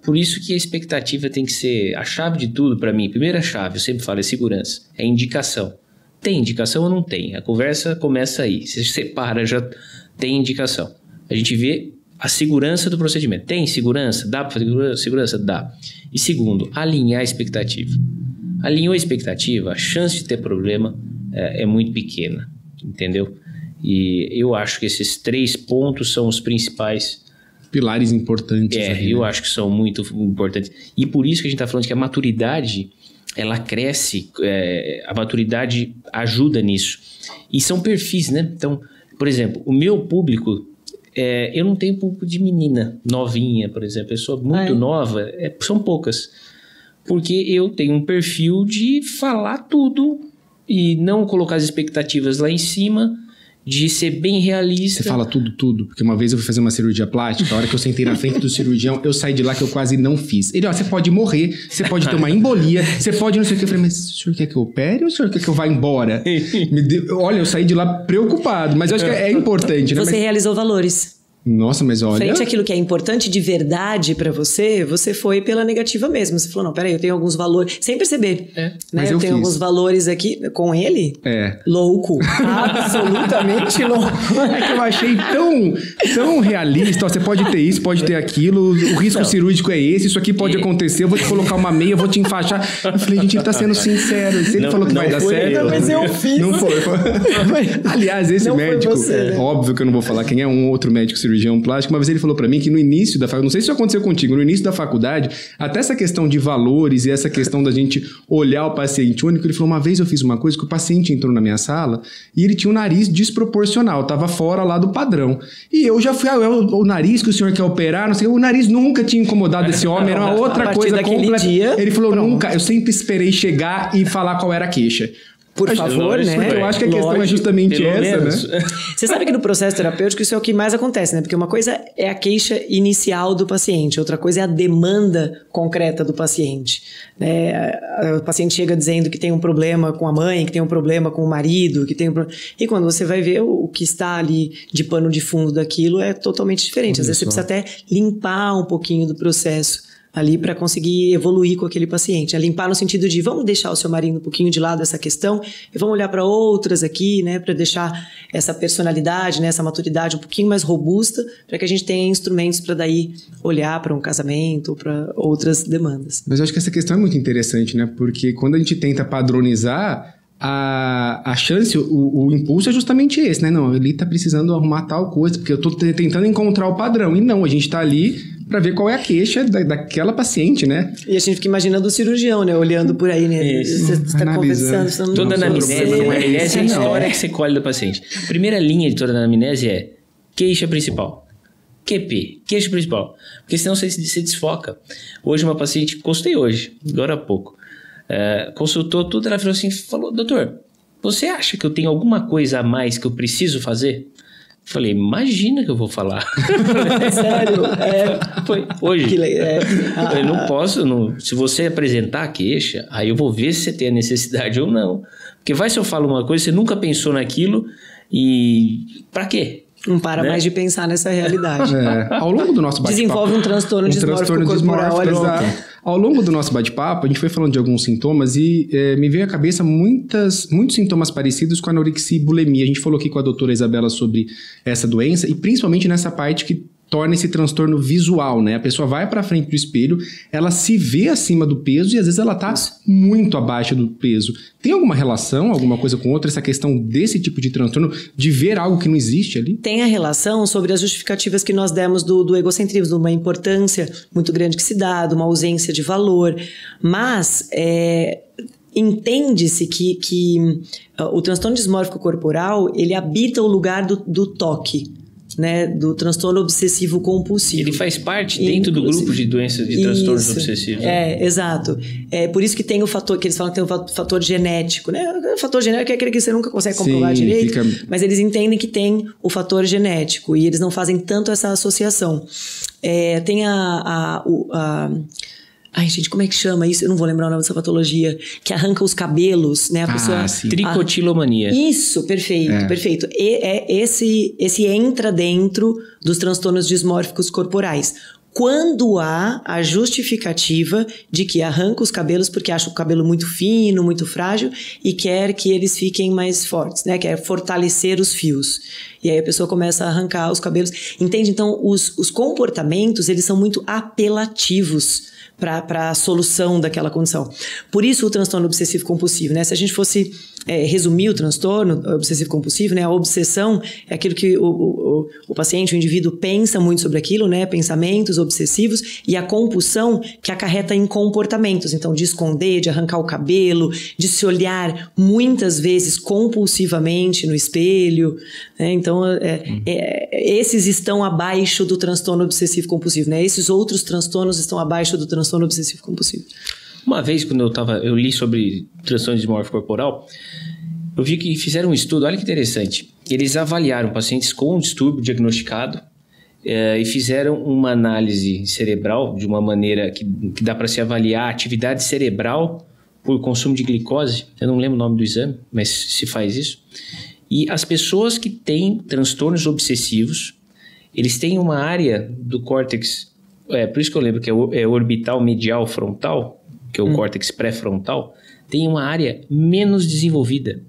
Por isso que a expectativa tem que ser a chave de tudo para mim. Primeira chave, eu sempre falo, é segurança, é indicação. Tem indicação ou não tem? A conversa começa aí. Você separa, já tem indicação. A gente vê a segurança do procedimento. Tem segurança? Dá para fazer segurança? Dá. E segundo, alinhar a expectativa. Alinhou a expectativa, a chance de ter problema é muito pequena, entendeu? E eu acho que esses 3 pontos são os principais pilares importantes. Eu acho que são muito importantes. E por isso que a gente está falando que a maturidade, ela cresce, a maturidade ajuda nisso. E são perfis, né? Então, por exemplo, o meu público, eu não tenho público de menina novinha, por exemplo. Pessoa muito nova, são poucas. Porque eu tenho um perfil de falar tudo e não colocar as expectativas lá em cima, de ser bem realista. Você fala tudo. Porque uma vez eu fui fazer uma cirurgia plástica, a hora que eu sentei na frente do cirurgião, eu saí de lá que eu quase não fiz. Ele, você pode morrer, você pode ter uma embolia, você pode não sei o que. Eu falei, mas o senhor quer que eu opere ou o senhor quer que eu vá embora? Olha, eu saí de lá preocupado, mas eu acho que é importante, né? Você realizou valores. Nossa, mas olha... Frente àquilo que é importante de verdade pra você, você foi pela negativa mesmo. Você falou, não, peraí, eu tenho alguns valores... Sem perceber. Né? Eu tenho alguns valores aqui com ele. Louco. Absolutamente louco. É que eu achei tão realista. Ó, você pode ter isso, pode ter aquilo. O risco cirúrgico é esse. Isso aqui pode acontecer. Eu vou te colocar uma meia, eu vou te enfaixar. Eu falei, gente, ele tá sendo sincero. Se ele falou que vai dar certo... Mas eu fiz. Não foi. Aliás, esse médico... Você, né? Óbvio que eu não vou falar quem é, um outro médico cirurgião plástico, uma vez ele falou pra mim que no início da faculdade, não sei se isso aconteceu contigo, no início da faculdade, até essa questão de valores e essa questão da gente olhar o paciente único, ele falou, uma vez eu fiz uma coisa que o paciente entrou na minha sala e ele tinha um nariz desproporcional, tava fora lá do padrão. E eu já fui, o nariz que o senhor quer operar, não sei, o nariz nunca tinha incomodado esse homem, era uma outra coisa completa. Ele falou, nunca, eu sempre esperei chegar e falar qual era a queixa. Por favor, né? Porque eu acho que a questão é justamente essa, né? Você sabe que no processo terapêutico isso é o que mais acontece, né? Porque uma coisa é a queixa inicial do paciente, outra coisa é a demanda concreta do paciente. O paciente chega dizendo que tem um problema com a mãe, que tem um problema com o marido, que tem um problema... E quando você vai ver o que está ali de pano de fundo daquilo é totalmente diferente. Às vezes você precisa até limpar um pouquinho do processo ali para conseguir evoluir com aquele paciente. Limpar no sentido de vamos deixar o seu marido um pouquinho de lado essa questão e vamos olhar para outras aqui, né, para deixar essa personalidade, né, essa maturidade um pouquinho mais robusta, para que a gente tenha instrumentos para daí olhar para um casamento ou para outras demandas. Mas eu acho que essa questão é muito interessante, né, porque quando a gente tenta padronizar, a chance, o impulso é justamente esse, né? Não, ele tá precisando arrumar tal coisa, porque eu tô tentando encontrar o padrão. E não, a gente tá ali para ver qual é a queixa daquela paciente, né? E a gente fica imaginando o cirurgião, né? Olhando por aí, né? Você está conversando. Toda anamnese é a história que você colhe do paciente. A primeira linha de toda anamnese é queixa principal. QP, queixa principal. Porque senão você se desfoca. Hoje uma paciente, consultei hoje, agora há pouco, consultou tudo, ela falou assim, doutor, você acha que eu tenho alguma coisa a mais que eu preciso fazer? Falei, imagina que eu vou falar. Sério? Foi hoje. Eu não posso, se você apresentar a queixa, aí eu vou ver se você tem a necessidade ou não. Porque vai se eu falo uma coisa, você nunca pensou naquilo e pra quê? Não para mais de pensar nessa realidade. Ao longo do nosso bate-papo... Desenvolve um transtorno dismórfico corporal. Ao longo do nosso bate-papo, a gente foi falando de alguns sintomas e me veio à cabeça muitos sintomas parecidos com anorexia e bulimia. A gente falou aqui com a doutora Isabela sobre essa doença e principalmente nessa parte que torna esse transtorno visual, né? A pessoa vai pra frente do espelho, ela se vê acima do peso e às vezes ela tá muito abaixo do peso. Tem alguma relação, alguma coisa com outra, essa questão desse tipo de transtorno, de ver algo que não existe ali? Tem a relação sobre as justificativas que nós demos do egocentrismo, de uma importância muito grande que se dá, de uma ausência de valor, mas... entende-se que o transtorno dismórfico corporal, ele habita o lugar do toque, né, do transtorno obsessivo compulsivo. Ele faz parte dentro do grupo de doenças de transtornos obsessivos. Exato. É por isso que tem o fator, que eles falam que tem o fator genético, né? O fator genético é aquele que você nunca consegue comprovar direito, mas eles entendem que tem o fator genético e eles não fazem tanto essa associação. Tem Ai, gente, como é que chama isso? Eu não vou lembrar o nome dessa patologia. Que arranca os cabelos, né? A pessoa... Tricotilomania. Isso, perfeito, perfeito. Esse entra dentro dos transtornos dismórficos corporais. Quando há a justificativa de que arranca os cabelos porque acha o cabelo muito fino, muito frágil e quer que eles fiquem mais fortes, né? Quer fortalecer os fios. E aí a pessoa começa a arrancar os cabelos. Entende? Então, os comportamentos, eles são muito apelativos para a solução daquela condição. Por isso o transtorno obsessivo compulsivo, né? Se a gente fosse resumir o transtorno obsessivo compulsivo, né? A obsessão é aquilo que o paciente, o indivíduo pensa muito sobre aquilo, né? Pensamentos obsessivos, e a compulsão que acarreta em comportamentos, então de esconder, de arrancar o cabelo, de se olhar muitas vezes compulsivamente no espelho, né? Então esses estão abaixo do transtorno obsessivo compulsivo, né? Esses outros transtornos estão abaixo do transtorno obsessivo compulsivo. Uma vez, quando eu li sobre transtorno dismórfico corporal, eu vi que fizeram um estudo, olha que interessante. Eles avaliaram pacientes com um distúrbio diagnosticado e fizeram uma análise cerebral de uma maneira que dá para se avaliar a atividade cerebral por consumo de glicose. Eu não lembro o nome do exame, mas se faz isso. E as pessoas que têm transtornos obsessivos, eles têm uma área do córtex, por isso que eu lembro que é orbital medial frontal, que é o córtex pré-frontal, tem uma área menos desenvolvida.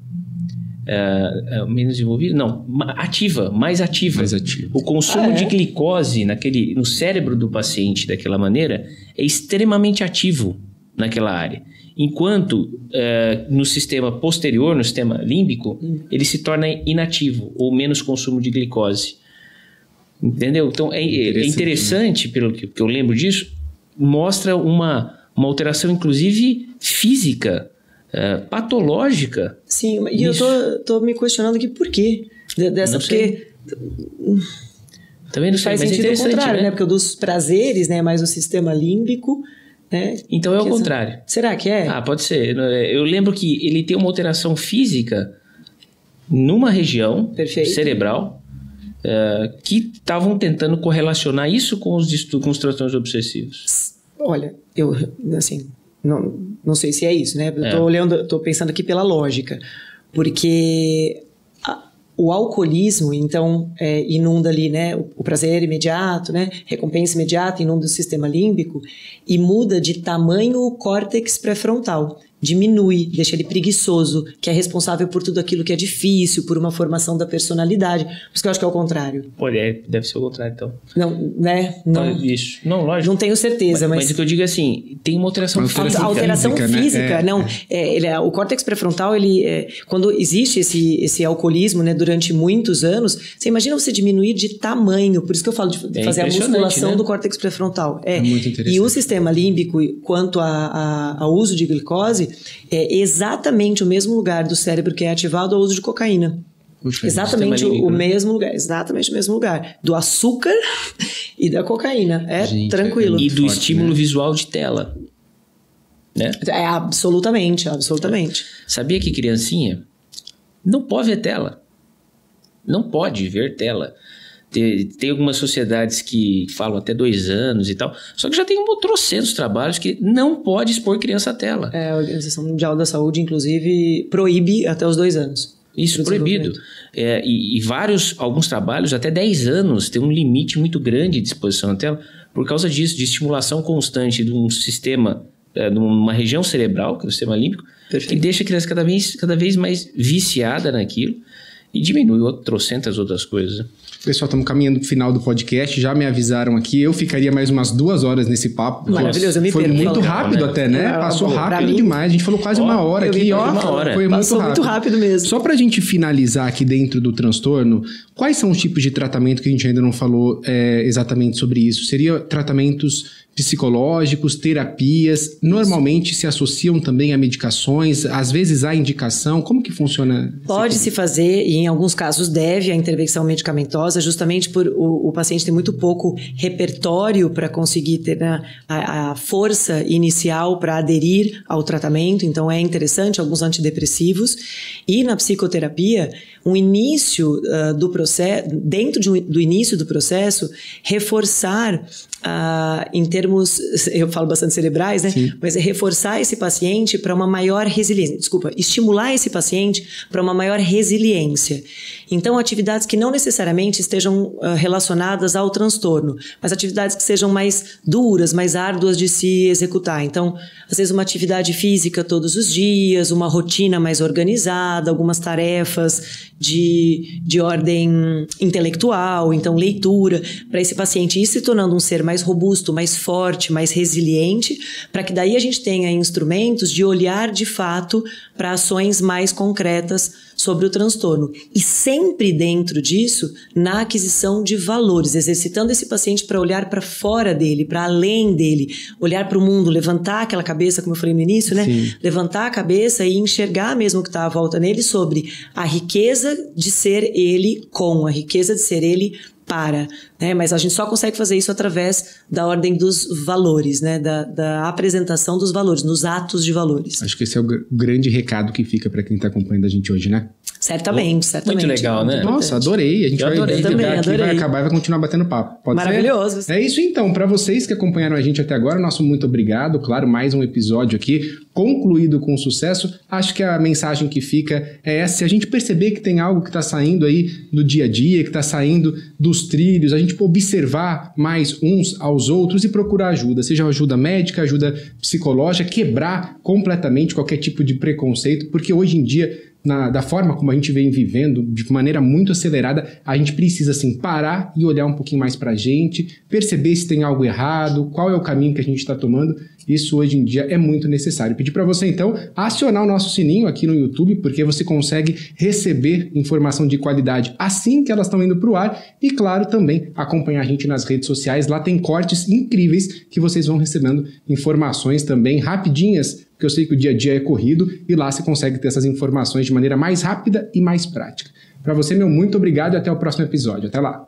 Menos desenvolvida? Não, ativa, mais ativa. O consumo de glicose no cérebro do paciente daquela maneira é extremamente ativo naquela área. Enquanto no sistema posterior, no sistema límbico, ele se torna inativo ou menos consumo de glicose. Entendeu? Então é interessante, pelo que eu lembro disso, mostra uma alteração inclusive física, patológica. Sim, e eu tô me questionando aqui por quê dessa, porque também não sei, faz sentido o contrário, né? Porque o dos prazeres, né, mais o sistema límbico, né? Então é o contrário. Será que é? Pode ser. Eu lembro que ele tem uma alteração física numa região cerebral que estavam tentando correlacionar isso com os transtornos obsessivos. Olha, eu assim, não sei se é isso, né? Eu tô pensando aqui pela lógica, porque o alcoolismo, então, inunda ali, né, o prazer imediato, né, recompensa imediata, inunda o sistema límbico e muda de tamanho o córtex pré-frontal. Diminui, deixa ele preguiçoso, que é responsável por tudo aquilo que é difícil, por uma formação da personalidade. Por isso que eu acho que é o contrário. Deve ser o contrário, então. Não, né? Não, isso. Não, lógico. Não tenho certeza, mas o que eu digo é assim, tem uma alteração física. A alteração física, né? não. O córtex pré-frontal, quando existe esse alcoolismo, né, durante muitos anos, você imagina você diminuir de tamanho. Por isso que eu falo de fazer a musculação, né, do córtex pré-frontal. É muito interessante. E o sistema límbico, quanto ao uso de glicose, é exatamente o mesmo lugar do cérebro que é ativado ao uso de cocaína. Puxa, exatamente o mesmo lugar. Exatamente o mesmo lugar. Do açúcar e da cocaína. Tranquilo. E do estímulo visual de tela. Né? Absolutamente. Sabia que criancinha não pode ver tela. Não pode ver tela. Tem algumas sociedades que falam até 2 anos e tal, só que já tem trocentos trabalhos que não pode expor criança à tela. A Organização Mundial da Saúde, inclusive, proíbe até os 2 anos. Isso, proibido. Alguns trabalhos, até 10 anos, tem um limite muito grande de exposição à tela, por causa disso, de estimulação constante de um sistema, numa região cerebral, que é o sistema límbico, que deixa a criança cada vez mais viciada naquilo e diminui trocentas outras coisas, né? Pessoal, estamos caminhando para o final do podcast, já me avisaram aqui, eu ficaria mais umas 2 horas nesse papo. Maravilhoso, eu me Foi muito rápido até, né? Passou rápido demais, a gente falou quase 1 hora aqui, foi muito rápido mesmo. Só para a gente finalizar aqui dentro do transtorno, quais são os tipos de tratamento que a gente ainda não falou exatamente sobre isso? Seria tratamentos psicológicos, terapias, normalmente se associam também a medicações, às vezes há indicação, como que funciona? Pode-se fazer, e em alguns casos deve, a intervenção medicamentosa, justamente por o paciente ter muito pouco repertório para conseguir ter a força inicial para aderir ao tratamento, então é interessante alguns antidepressivos, e na psicoterapia, o início do processo, dentro do início do processo, reforçar em termos, eu falo bastante cerebrais, né? Sim. Mas é reforçar esse paciente para uma maior resiliência. Estimular esse paciente para uma maior resiliência. Então, atividades que não necessariamente estejam relacionadas ao transtorno, mas atividades que sejam mais duras, mais árduas de se executar. Então, às vezes uma atividade física todos os dias, uma rotina mais organizada, algumas tarefas de ordem intelectual, então leitura, para esse paciente ir se tornando um ser mais robusto, mais forte, mais resiliente, para que daí a gente tenha instrumentos de olhar de fato para ações mais concretas sobre o transtorno. E sempre dentro disso, na aquisição de valores, exercitando esse paciente para olhar para fora dele, para além dele, olhar para o mundo, levantar aquela cabeça, como eu falei no início, né? Sim. Levantar a cabeça e enxergar mesmo o que está à volta nele sobre a riqueza de ser ele com, a riqueza de ser ele para, né? Mas a gente só consegue fazer isso através da ordem dos valores, né? Da apresentação dos valores, nos atos de valores. Acho que esse é o grande recado que fica para quem está acompanhando a gente hoje, né? Certamente. Muito legal, né? Nossa, adorei. A gente vai acabar e vai continuar batendo papo. Pode Maravilhoso. ser? É isso então. Para vocês que acompanharam a gente até agora, nosso muito obrigado. Claro, mais um episódio aqui concluído com sucesso. Acho que a mensagem que fica é essa. Se a gente perceber que tem algo que está saindo aí do dia a dia, que está saindo dos trilhos, a gente observar mais uns aos outros e procurar ajuda. Seja ajuda médica, ajuda psicológica, quebrar completamente qualquer tipo de preconceito, porque hoje em dia, da forma como a gente vem vivendo, de maneira muito acelerada, a gente precisa assim parar e olhar um pouquinho mais pra gente, perceber se tem algo errado, qual é o caminho que a gente está tomando. Isso hoje em dia é muito necessário. Pedir para você então acionar o nosso sininho aqui no YouTube, porque você consegue receber informação de qualidade assim que elas estão indo pro ar, e claro, também acompanhar a gente nas redes sociais. Lá tem cortes incríveis que vocês vão recebendo informações também rapidinhas, porque eu sei que o dia a dia é corrido, e lá você consegue ter essas informações de maneira mais rápida e mais prática. Para você, meu muito obrigado e até o próximo episódio. Até lá!